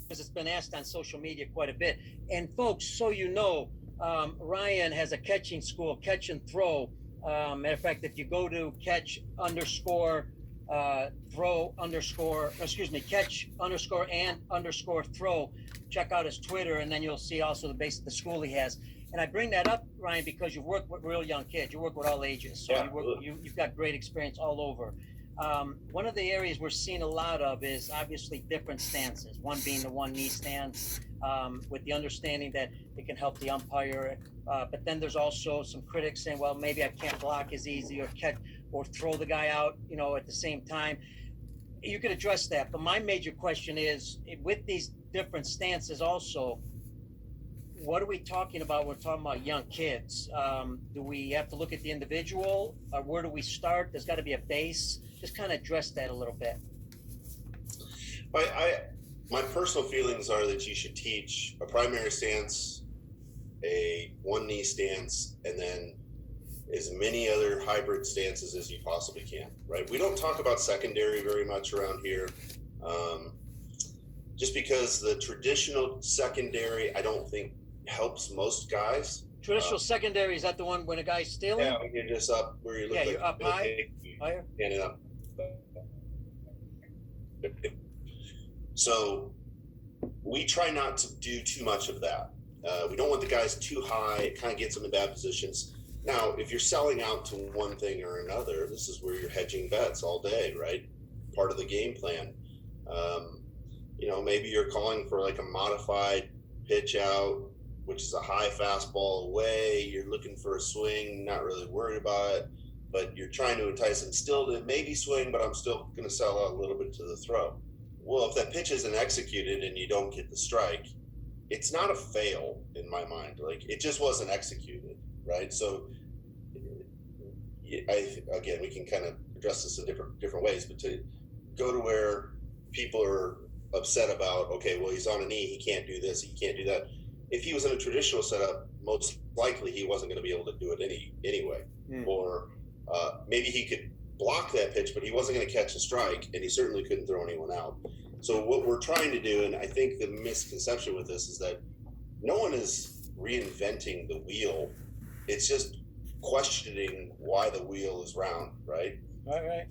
because it's been asked on social media quite a bit. And folks, so you know, Ryan has a catching school, catch and throw. Matter of fact, if you go to catch underscore throw underscore, excuse me, catch underscore and underscore throw, check out his Twitter, and then you'll see also the base of the school he has. And I bring that up, Ryan, because you work with real young kids. You work with all ages, so you've got great experience all over. One of the areas we're seeing a lot of is obviously different stances. One being the one knee stance, with the understanding that it can help the umpire. But then there's also some critics saying, well, maybe I can't block as easy or catch or throw the guy out, at the same time. You could address that. But my major question is, with these different stances also, what are we talking about? We're talking about young kids. Do we have to look at the individual? Or where do we start? There's got to be a base. Just kind of address that a little bit. My personal feelings are that you should teach a primary stance, a one knee stance, and then as many other hybrid stances as you possibly can, right? We don't talk about secondary very much around here, just because the traditional secondary, I don't think helps most guys. Traditional secondary, is that the one when a guy's stealing? Yeah, when you're just up where you look you're up high, higher. Standing up. So we try not to do too much of that. We don't want the guys too high. It kind of gets them in bad positions. Now, if you're selling out to one thing or another, this is where you're hedging bets all day, right? Part of the game plan. Maybe you're calling for like a modified pitch out, which is a high fastball away. You're looking for a swing, not really worried about it, but you're trying to entice them still to maybe swing, but I'm still going to sell out a little bit to the throw. Well, if that pitch isn't executed and you don't get the strike, it's not a fail in my mind. Like, it just wasn't executed, right? So, again, we can kind of address this in different ways, but to go to where people are upset about, okay, well, he's on a knee, he can't do this, he can't do that. If he was in a traditional setup, most likely he wasn't going to be able to do it anyway. Or maybe he could block that pitch, but he wasn't going to catch a strike, and he certainly couldn't throw anyone out. So what we're trying to do, and I think the misconception with this is that no one is reinventing the wheel. It's just questioning why the wheel is round, right? Right.